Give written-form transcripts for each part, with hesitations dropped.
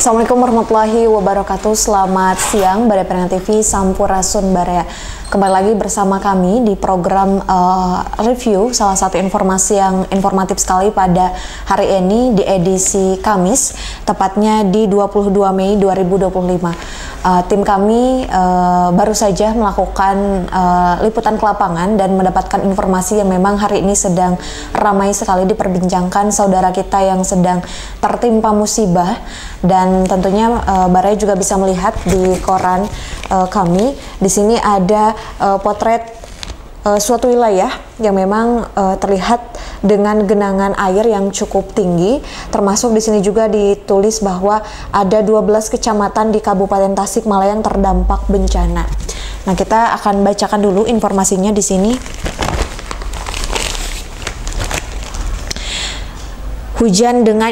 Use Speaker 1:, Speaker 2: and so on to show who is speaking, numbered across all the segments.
Speaker 1: Assalamualaikum warahmatullahi wabarakatuh. Selamat siang, Barepenang TV Sampurasun Baraya. Kembali lagi bersama kami di program review salah satu informasi yang informatif sekali pada hari ini di edisi Kamis, tepatnya di 22 Mei 2025. Tim kami baru saja melakukan liputan ke lapangan dan mendapatkan informasi yang memang hari ini sedang ramai sekali diperbincangkan saudara kita yang sedang tertimpa musibah. Dan tentunya Baraya juga bisa melihat di koran kami di sini ada potret suatu wilayah yang memang terlihat dengan genangan air yang cukup tinggi, termasuk di sini juga ditulis bahwa ada 12 kecamatan di Kabupaten Tasikmalaya yang terdampak bencana. Nah, kita akan bacakan dulu informasinya di sini. Hujan dengan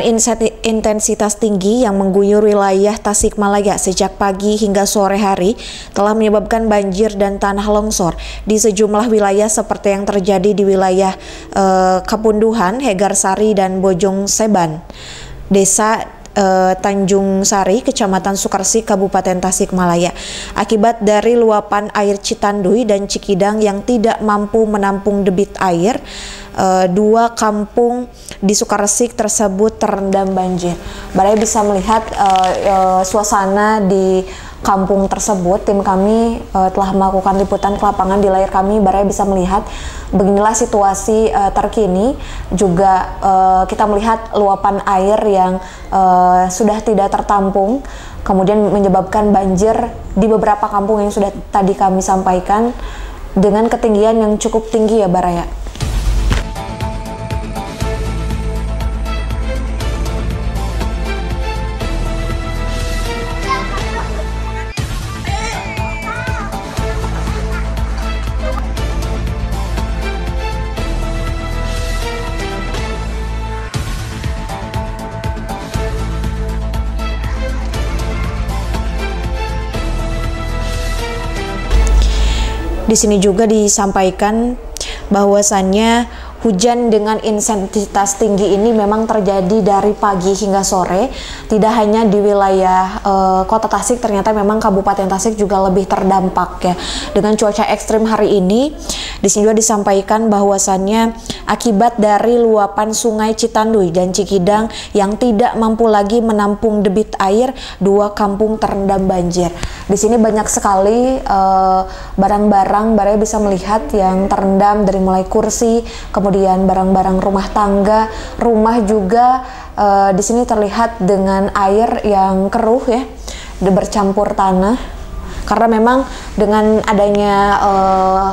Speaker 1: intensitas tinggi yang mengguyur wilayah Tasikmalaya sejak pagi hingga sore hari telah menyebabkan banjir dan tanah longsor di sejumlah wilayah seperti yang terjadi di wilayah Kapunduhan, Hegarsari, dan Bojong Seban, Desa Tanjung Sari, Kecamatan Sukarsih, Kabupaten Tasikmalaya. Akibat dari luapan air Citanduy dan Cikidang yang tidak mampu menampung debit air, dua kampung di Sukarsih tersebut terendam banjir. Baraya bisa melihat suasana di kampung tersebut. Tim kami telah melakukan liputan ke lapangan di layar kami. Baraya bisa melihat beginilah situasi terkini. Juga kita melihat luapan air yang sudah tidak tertampung, kemudian menyebabkan banjir di beberapa kampung yang sudah tadi kami sampaikan dengan ketinggian yang cukup tinggi ya Baraya. Di sini juga disampaikan bahwasannya hujan dengan intensitas tinggi ini memang terjadi dari pagi hingga sore. Tidak hanya di wilayah Kota Tasik, ternyata memang Kabupaten Tasik juga lebih terdampak ya dengan cuaca ekstrim hari ini. Di sini juga disampaikan bahwasannya akibat dari luapan Sungai Citanduy dan Cikidang yang tidak mampu lagi menampung debit air, dua kampung terendam banjir. Di sini banyak sekali barang-barang Baraya bisa melihat yang terendam, dari mulai kursi, kemudian barang-barang rumah tangga, rumah juga di sini terlihat dengan air yang keruh ya, bercampur tanah. Karena memang dengan adanya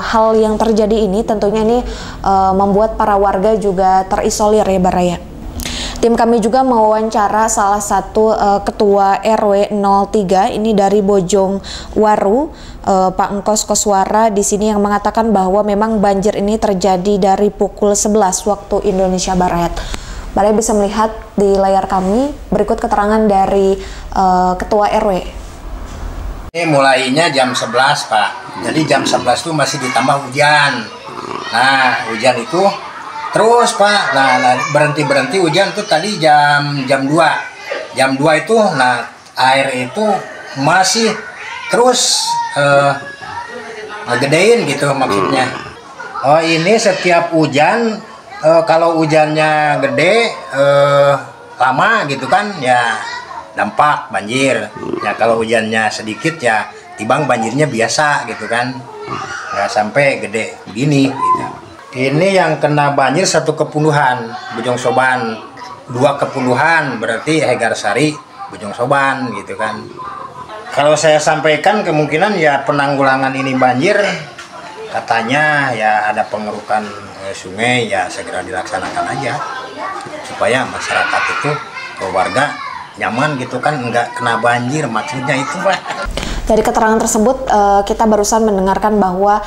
Speaker 1: hal yang terjadi ini, tentunya ini membuat para warga juga terisolir ya Baraya. Tim kami juga mewawancara salah satu ketua RW 03 ini dari Bojong Waru, Pak Engkos Koswara di sini, yang mengatakan bahwa memang banjir ini terjadi dari pukul 11 waktu Indonesia Barat. Baraya bisa melihat di layar kami berikut keterangan dari ketua RW.
Speaker 2: Ini mulainya jam 11 Pak, jadi jam 11 itu masih ditambah hujan. Nah hujan itu terus Pak, nah berhenti hujan tuh tadi jam 2. Jam 2 itu, nah air itu masih terus ngegedein gitu maksudnya. Oh ini setiap hujan, kalau hujannya gede, lama gitu kan ya dampak banjir. Ya kalau hujannya sedikit ya tibang banjirnya biasa gitu kan, nggak sampai gede begini gitu. Ini yang kena banjir satu kepunduhan Bojong Soban, dua kepunduhan berarti Hegarsari, Bojong Soban gitu kan. Kalau saya sampaikan kemungkinan ya penanggulangan ini banjir, katanya ya ada pengerukan sungai ya segera dilaksanakan aja supaya masyarakat itu warga nyaman gitu kan, nggak kena banjir, maksudnya itu Pak.
Speaker 1: Dari keterangan tersebut kita barusan mendengarkan bahwa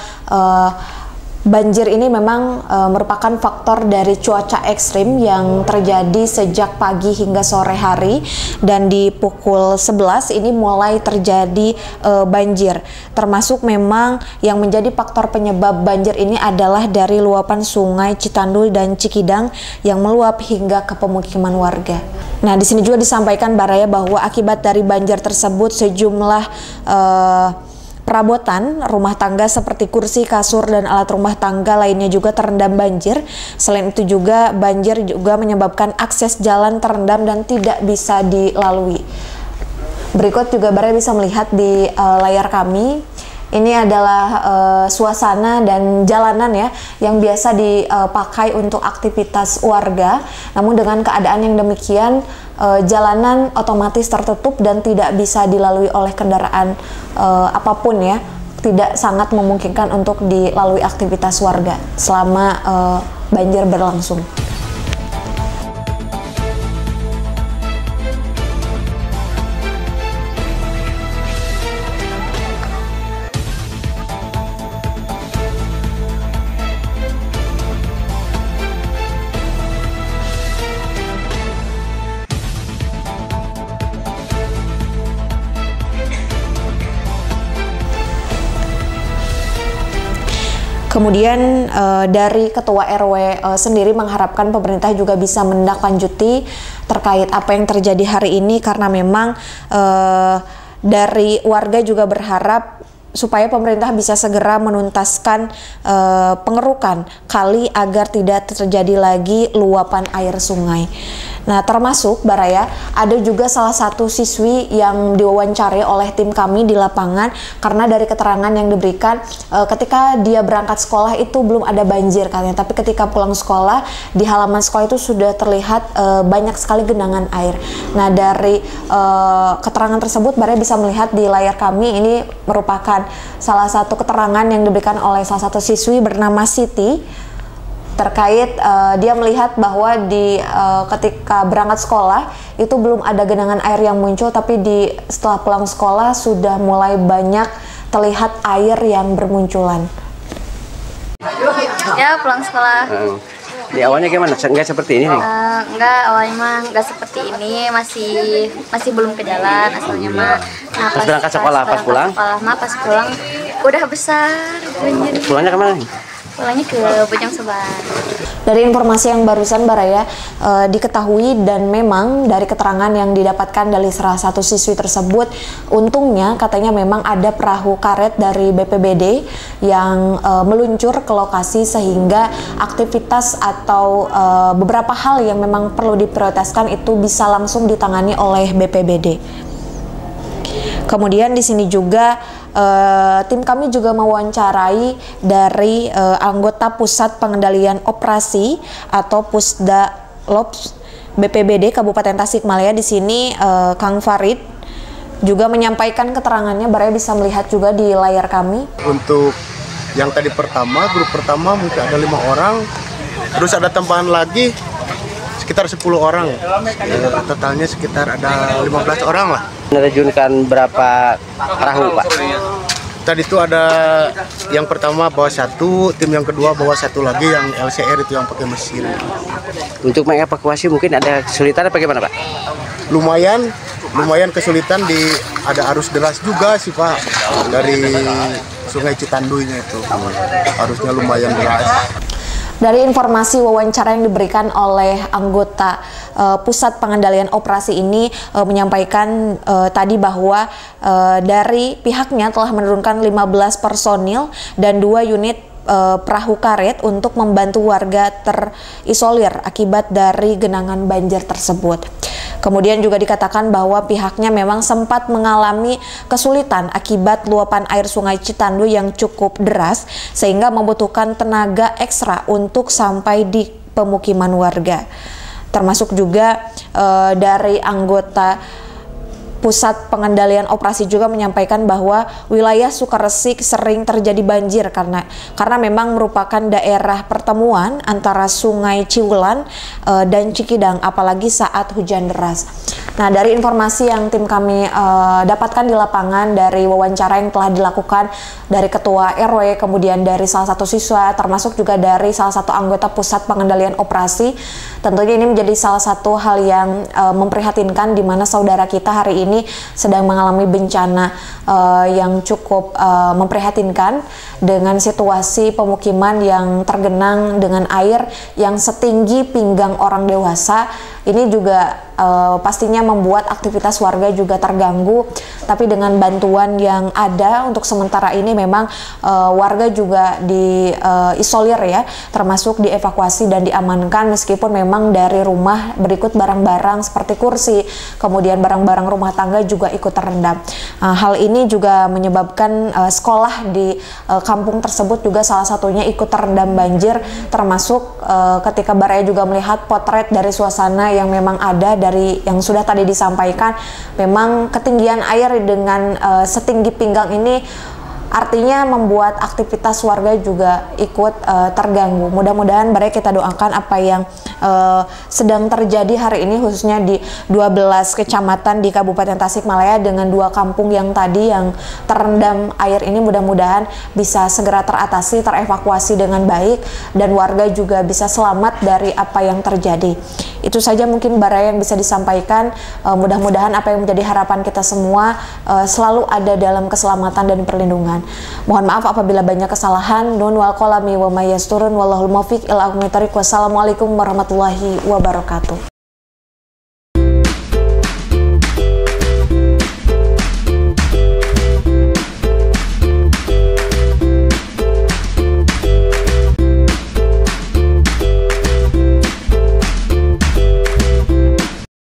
Speaker 1: Banjir ini memang merupakan faktor dari cuaca ekstrim yang terjadi sejak pagi hingga sore hari, dan di pukul 11 ini mulai terjadi banjir. Termasuk memang yang menjadi faktor penyebab banjir ini adalah dari luapan sungai Citanduy dan Cikidang yang meluap hingga ke pemukiman warga. Nah, di sini juga disampaikan Baraya bahwa akibat dari banjir tersebut sejumlah perabotan rumah tangga seperti kursi, kasur, dan alat rumah tangga lainnya juga terendam banjir. Selain itu juga banjir juga menyebabkan akses jalan terendam dan tidak bisa dilalui. Berikut juga Baraya bisa melihat di layar kami. Ini adalah suasana dan jalanan ya yang biasa dipakai untuk aktivitas warga. Namun dengan keadaan yang demikian, jalanan otomatis tertutup dan tidak bisa dilalui oleh kendaraan apapun ya. Tidak sangat memungkinkan untuk dilalui aktivitas warga selama banjir berlangsung. Kemudian dari Ketua RW sendiri mengharapkan pemerintah juga bisa menindaklanjuti terkait apa yang terjadi hari ini, karena memang dari warga juga berharap supaya pemerintah bisa segera menuntaskan pengerukan kali agar tidak terjadi lagi luapan air sungai. Nah, termasuk Baraya, ada juga salah satu siswi yang diwawancari oleh tim kami di lapangan, karena dari keterangan yang diberikan ketika dia berangkat sekolah itu belum ada banjir katanya, tapi ketika pulang sekolah di halaman sekolah itu sudah terlihat banyak sekali genangan air. Nah, dari keterangan tersebut Baraya bisa melihat di layar kami, ini merupakan salah satu keterangan yang diberikan oleh salah satu siswi bernama Siti terkait dia melihat bahwa ketika berangkat sekolah itu belum ada genangan air yang muncul, tapi setelah pulang sekolah sudah mulai banyak terlihat air yang bermunculan.
Speaker 3: Ya, pulang sekolah.
Speaker 4: Di awalnya gimana? Enggak seperti ini nih?
Speaker 3: Enggak, awalnya mah enggak seperti ini, masih belum ke jalan asalnya mah. Nah,
Speaker 4: pas berangkat sekolah, pas pulang
Speaker 3: udah besar banjir.
Speaker 4: Pulangnya kemana?
Speaker 3: Pulangnya ke Bojong Soang.
Speaker 1: Dari informasi yang barusan Baraya diketahui, dan memang dari keterangan yang didapatkan dari salah satu siswi tersebut, untungnya katanya memang ada perahu karet dari BPBD yang meluncur ke lokasi, sehingga aktivitas atau beberapa hal yang memang perlu diprioritaskan itu bisa langsung ditangani oleh BPBD. Kemudian di sini juga tim kami juga mewawancarai dari anggota Pusat Pengendalian Operasi atau Pusda Lops BPBD Kabupaten Tasikmalaya. Di sini Kang Farid juga menyampaikan keterangannya. Baraya bisa melihat juga di layar kami.
Speaker 5: Untuk yang tadi pertama, grup pertama mungkin ada 5 orang, terus ada tambahan lagi sekitar 10 orang, totalnya sekitar ada 15 orang lah.
Speaker 4: Menerjunkan berapa perahu, Pak?
Speaker 5: Tadi itu ada yang pertama bawa 1, tim yang kedua bawa 1 lagi yang LCR itu yang pakai mesin.
Speaker 4: Untuk mengevakuasi mungkin ada kesulitan apa gimana, Pak?
Speaker 5: Lumayan kesulitan, ada arus deras juga sih Pak, dari Sungai Citanduynya itu arusnya lumayan deras.
Speaker 1: Dari informasi wawancara yang diberikan oleh anggota Pusat Pengendalian Operasi ini menyampaikan tadi bahwa dari pihaknya telah menurunkan 15 personil dan 2 unit perahu karet untuk membantu warga terisolir akibat dari genangan banjir tersebut. Kemudian juga dikatakan bahwa pihaknya memang sempat mengalami kesulitan akibat luapan air Sungai Citanduy yang cukup deras, sehingga membutuhkan tenaga ekstra untuk sampai di pemukiman warga. Termasuk juga dari anggota Pusat Pengendalian Operasi juga menyampaikan bahwa wilayah Sukaresik sering terjadi banjir karena memang merupakan daerah pertemuan antara Sungai Ciwulan dan Cikidang, apalagi saat hujan deras. Nah, dari informasi yang tim kami dapatkan di lapangan dari wawancara yang telah dilakukan dari Ketua RW, kemudian dari salah satu siswa, termasuk juga dari salah satu anggota Pusat Pengendalian Operasi, tentunya ini menjadi salah satu hal yang memprihatinkan, di mana saudara kita hari ini sedang mengalami bencana yang cukup memprihatinkan dengan situasi pemukiman yang tergenang dengan air yang setinggi pinggang orang dewasa. Ini juga pastinya membuat aktivitas warga juga terganggu, tapi dengan bantuan yang ada untuk sementara ini memang warga juga diisolir ya, termasuk dievakuasi dan diamankan, meskipun memang dari rumah berikut barang-barang seperti kursi, kemudian barang-barang rumah tangga juga ikut terendam. Hal ini juga menyebabkan sekolah di kampung tersebut juga salah satunya ikut terendam banjir, termasuk ketika Baraya juga melihat potret dari suasana yang memang ada dari yang sudah tadi disampaikan, memang ketinggian air dengan setinggi pinggang ini artinya membuat aktivitas warga juga ikut terganggu. Mudah-mudahan Baraya kita doakan apa yang sedang terjadi hari ini, khususnya di 12 kecamatan di Kabupaten Tasikmalaya dengan 2 kampung yang tadi yang terendam air ini, mudah-mudahan bisa segera teratasi, terevakuasi dengan baik, dan warga juga bisa selamat dari apa yang terjadi. Itu saja mungkin Baraya yang bisa disampaikan. Mudah-mudahan apa yang menjadi harapan kita semua selalu ada dalam keselamatan dan perlindungan. Mohon maaf apabila banyak kesalahan. Nun wal qalami wa may yasturun wallahul muwaffiq ila aqwamit thoriq. Wassalamualaikum warahmatullahi wabarakatuh.